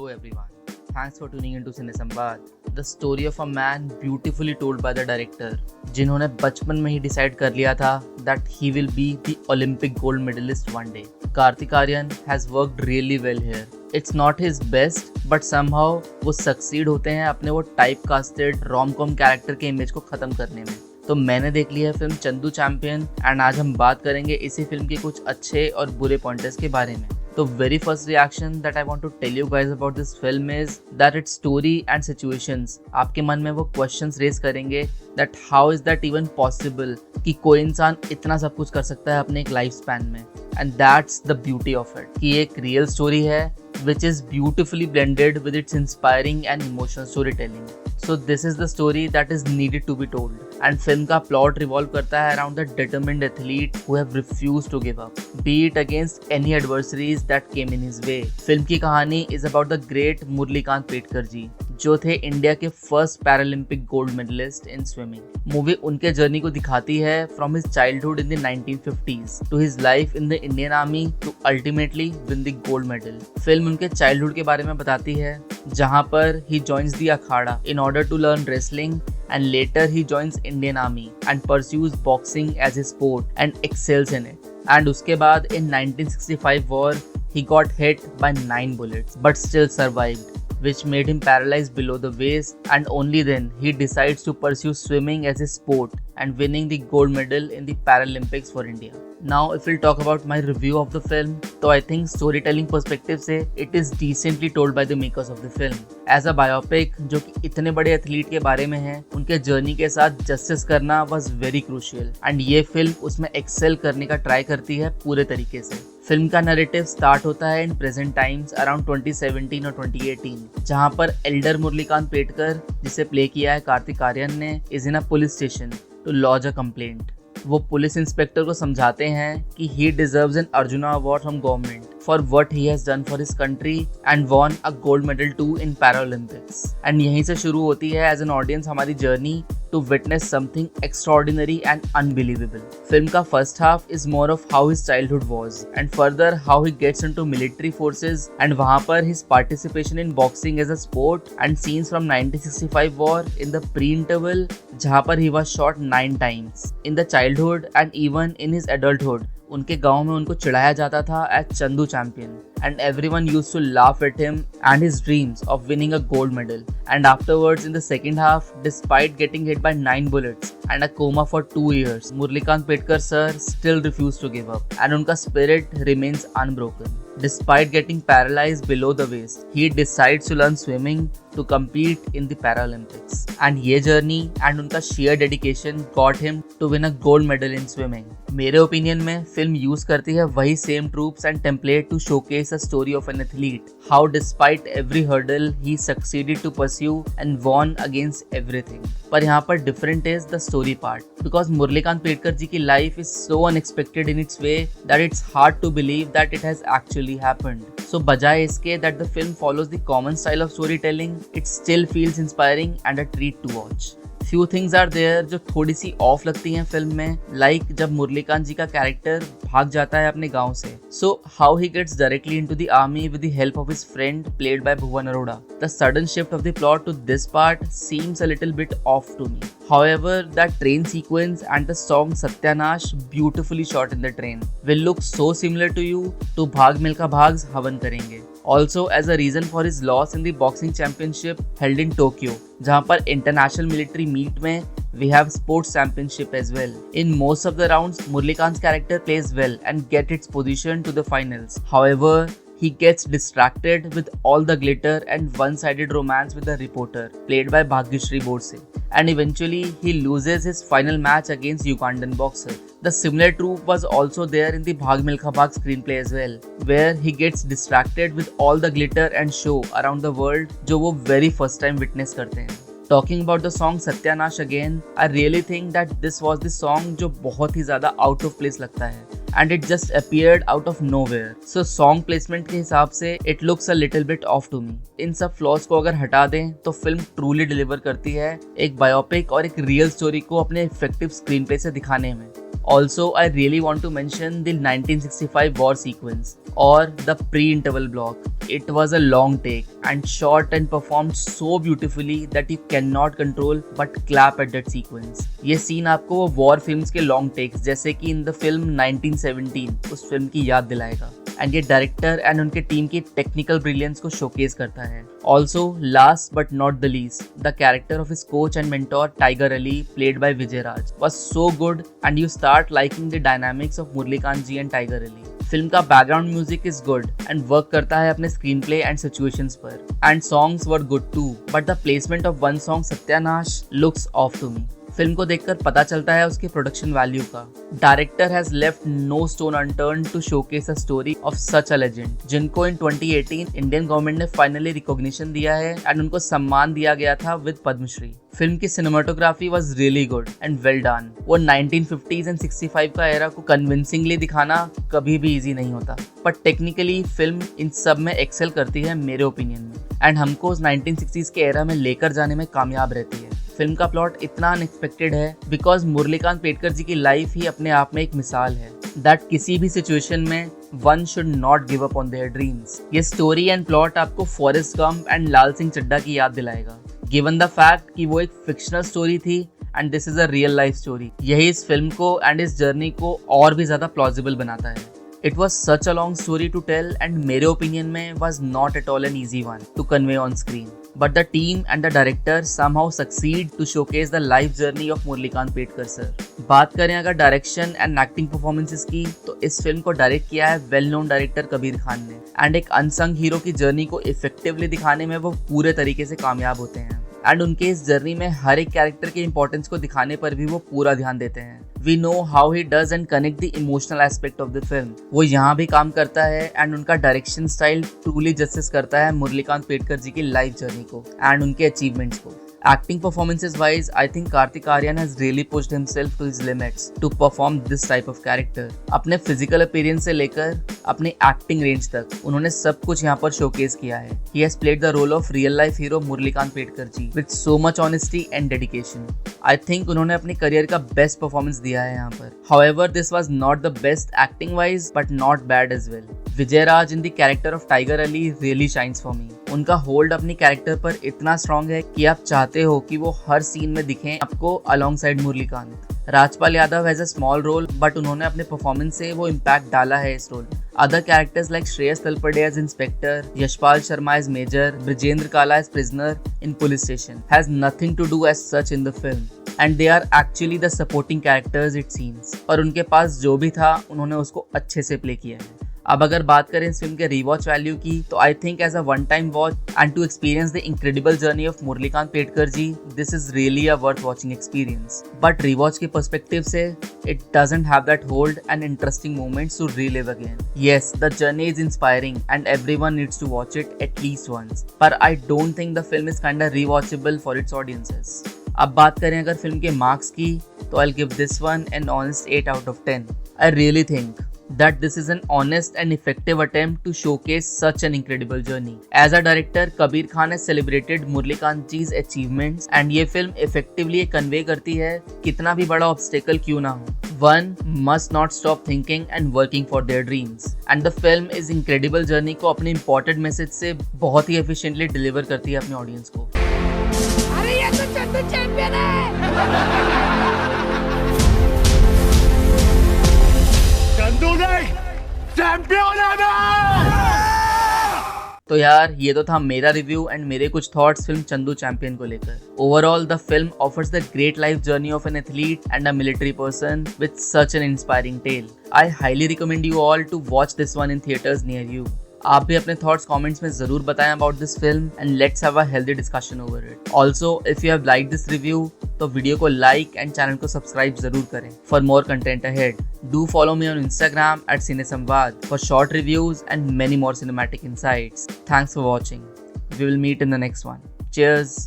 Hello everyone. Thanks for tuning into Cine Samvad, the story of a man beautifully told by the director, जिन्होंने बचपन में ही decide कर लिया था that he will be the Olympic gold medalist one day. Kartik Aaryan has worked really well here. It's not his best, but somehow वो succeed होते हैं अपने वो typecasted rom-com कैरेक्टर के इमेज को खत्म करने में. तो मैंने देख ली है फिल्म चंदू चैंपियन एंड आज हम बात करेंगे इसी फिल्म के कुछ अच्छे और बुरे पॉइंटर्स के बारे में. तो very first reaction that I want to tell you guys about this film is that it's story and situations आपके मन में वो क्वेश्चंस रेज करेंगे that how is that even possible कि कोई इंसान इतना सब कुछ कर सकता है अपने एक लाइफ स्पैन में. And that's the beauty of it कि एक रियल स्टोरी है which is beautifully blended with its inspiring and emotional storytelling. So this is the story that is needed to be told. And film का plot revolve करता है around the determined athlete who have refused to give up, be it against any adversaries that came in his way. Film की कहानी is about the great Murlikant Petkar जी, जो थे India के first Paralympic gold medalist in swimming. Movie उनके जर्नी को दिखाती है from his childhood in the 1950s to his life in the Indian army to ultimately win the gold medal. Film उनके childhood के बारे में बताती है, जहां पर ही joins the akhara in order to learn wrestling and later he joins Indian Army and pursues boxing as his sport and excels in it. And उसके बाद in 1965 war he got hit by 9 bullets but still survived, which made him paralyzed below the waist, and only then he decides to pursue swimming as his sport and winning the gold medal in the Paralympics for India. Now if we'll talk about my review of the film, तो I think storytelling perspective से it is decently told by the makers of the film. As a biopic जो कि इतने बड़े athlete के बारे में है, उनके जर्नी के साथ जस्टिस करना was very crucial and ये फिल्म उसमें एक्सेल करने का ट्राई करती है पूरे तरीके से. फिल्म का नैरेटिव स्टार्ट होता है इन प्रेजेंट टाइम्स अराउंड 2017 और 2018, जहां पर एल्डर मुरलीकांत पेटकर, जिसे प्ले किया है कार्तिक आर्यन ने, is in a police station to lodge a complaint. वो पुलिस इंस्पेक्टर को समझाते हैं कि he deserves an Arjuna award from government for what he has done for his country and won a gold medal too in Paralympics. And यहीं से शुरू होती है एज एन ऑडियंस हमारी journey to witness something extraordinary and unbelievable. Film का first half is more of how his childhood was and further how he gets into military forces and वहाँ पर his participation in boxing as a sport and scenes from 1965 war in the pre-interval जहाँ पर he was shot 9 times in the childhood and even in his adulthood. उनके गांव में उनको चिढ़ाया जाता था as Chandu champion and everyone used to laugh at him and his dreams of winning a gold medal. And afterwards in the second half, despite getting hit by 9 bullets and a coma for 2 years, Murlikant Petkar sir still refused to give up and उनका spirit remains unbroken. Despite getting paralyzed below the waist, he decides to learn swimming to compete in the Paralympics. And ये journey and उनका sheer dedication got him to win a gold medal in swimming. मेरे opinion में film use करती है वही same tropes and template to showcase a story of an athlete, how despite every hurdle he succeeded to pursue and won against everything. पर यहाँ पर different is the story part, because Murlikant Petkar ji की life is so unexpected in its way that it's hard to believe that it has actually happened. So बजाय इसके that the film follows the common style of story telling, it still feels inspiring and a treat to watch. Few things are there जो थोड़ी सी of लगती हैं film में, like जब मुरलीकांत जी का character भाग जाता है अपने गांव से. So how he gets directly into the army with the help of his friend played by Bhuvan Arora. The sudden shift of the plot to this part seems a little bit off to me. However, that train sequence and the song Satyanash, beautifully shot in the train, will look so similar to you to Bhag Milkha Bhag's हवन करेंगे. Also as a reason for his loss in the boxing championship held in Tokyo, जहाँ पर international military meet में we have sports championship as well. In most of the rounds, Murlikant's character plays well and get its position to the finals. However, he gets distracted with all the glitter and one-sided romance with the reporter, played by Bhagyashree Borse, and eventually he loses his final match against Ugandan boxer. The similar trope was also there in the Bhag Milkha Bhag screenplay as well, where he gets distracted with all the glitter and show around the world जो वो very first time witness करते हैं. Talking about the song Satyanash again, I really think that this was the song जो बहुत ही ज़्यादा out of place लगता है and it just appeared out of nowhere. So song placement के हिसाब से it looks a little bit off to me. इन सब flaws को अगर हटा दें तो फिल्म truly deliver करती है एक बायोपिक और एक रियल स्टोरी को अपने इफेक्टिव स्क्रीन प्ले से दिखाने में. Also, I really want to mention the 1965 war sequence or the pre-interval block. It was a long take and shot and performed so beautifully that you cannot control but clap at that sequence. ये scene आपको वो war films के long takes जैसे कि in the film 1917 उस film की याद दिलाएगा एंड ये डायरेक्टर एंड उनके टीम की टेक्निकल ब्रिलियंस को शोकेस करता है. Also last but not the least, the character of his coach and mentor tiger Ali played by Vijay Raj was so good and you start liking the dynamics of Murlikant ji and Tiger Ali. Film का background music is good and work करता है अपने screenplay and situations पर and songs were good too but the placement of one song Satyanash looks off to me. Film को देखकर पता चलता है उसके प्रोडक्शन वैल्यू का. Director has left no stone unturned to showcase a story of such a legend जिनको in 2018 Indian government ने finally recognition दिया है एंड उनको सम्मान दिया गया था विद पद्मश्री. फिल्म की cinematography was really good and well done. वो 1950s एंड 65 का एरा को कन्विंसिंगली दिखाना कभी भी इजी नहीं होता बट टेक्निकली फिल्म इन सब में एक्सेल करती है मेरे ओपिनियन में एंड हमको उस 1960s के एरा में लेकर जाने में कामयाब रहती है. फिल्म का प्लॉट इतना अनएक्सपेक्टेड है बिकॉज मुरलीकांत पेटकर जी की लाइफ ही अपने आप में एक मिसाल है दैट किसी भी सिचुएशन में one should not give up on their dreams. ये स्टोरी एंड प्लॉट आपको फॉरेस्ट गंप एंड लाल सिंह चड्ढा की याद दिलाएगा गिवन द फैक्ट कि वो एक फिक्शनल स्टोरी थी and this is a real life story. यही इस फिल्म को एंड इस जर्नी को और भी ज्यादा प्लॉजिबल बनाता है. It was such a long story to tell and मेरे opinion में was not at all an easy one to convey on screen. But the team and the director somehow succeed to showcase the life journey of Murlikant Petkar sir. बात करें अगर direction and acting performances की तो इस film को direct किया है well known director Kabir Khan ने एंड एक अनसंग हीरो की जर्नी को इफेक्टिवली दिखाने में वो पूरे तरीके से कामयाब होते हैं एंड उनके इस जर्नी में हर एक कैरेक्टर के इंपॉर्टेंस को दिखाने पर भी वो पूरा ध्यान देते हैं. We know how he does and connect the emotional aspect of the film. वो यहाँ भी काम करता है एंड उनका डायरेक्शन स्टाइल ट्रूली जस्टिस करता है मुरलीकांत पेटकर जी की लाइफ जर्नी को एंड उनके अचीवमेंट्स को. Acting performances wise, I think Kartik Aaryan has really pushed himself to his limits to perform this type of character. अपने physical appearance से लेकर अपने acting range तक उन्होंने सब कुछ यहाँ पर showcase किया है. He has played the role of real life hero Murlikant Petkar ji with so much honesty and dedication. I think उन्होंने अपने करियर का बेस्ट परफॉर्मेंस दिया है यहाँ पर. However, this was not the best acting wise, but not bad as well. Vijay Raj in the character of Tiger Ali really shines for me. उनका hold अपनी character पर इतना स्ट्रॉन्ग है कि आप चाहते हो कि वो हर सीन में दिखें आपको alongside Murlikant. Rajpal Yadav has a small role but उन्होंने अपने परफॉर्मेंस से वो इम्पैक्ट डाला है इस role. Other characters like Shreyas Talpade as Inspector, Yashpal Sharma as Major, Brijendra Kala as Prisoner in Police Station has nothing to do as such in the film. And they are actually the supporting characters it seems. और उनके पास जो भी था उन्होंने उसको अच्छे से play किया है. अब अगर बात करें इस फिल्म के रीवॉच वैल्यू की तो I think as a one time watch and to experience the incredible journey of Murlikant Petkar ji this is really a worth watching experience. But rewatch के पर्सपेक्टिव से it doesn't have that hold and interesting moments to relive again. Yes, the journey is inspiring and everyone needs to watch it at least once. But I don't think the film is kinda rewatchable for its audiences. अब बात करें अगर film के marks की तो I'll give this one an honest 8 out of 10. I really think that this is an honest and effective attempt to showcase such an incredible journey. As a director, Kabir Khan has celebrated Murlikant ji's achievements and ये film effectively convey करती है कितना भी बड़ा obstacle क्यों ना हो. One must not stop thinking and working for their dreams. And the film is incredible journey को अपने important message से बहुत ही efficiently deliver करती है अपने audience को. अरे ये तो चंदू चैंपियन है. तो यार ये तो था मेरा रिव्यू एंड मेरे कुछ थॉट्स फिल्म चंदू चैंपियन को लेकर. Overall the film offers the great life journey of an athlete and a military person with such an inspiring tale. I highly recommend you all to watch this one in theatres near you. आप भी अपने thoughts comments में जरूर बताएं about this film and let's have a healthy discussion over it. Also if you have like this review तो video को like and channel को subscribe जरूर करें for more content ahead. Do follow me on Instagram at CineSamvad for short reviews and many more cinematic insights. Thanks for watching. We will meet in the next one. Cheers.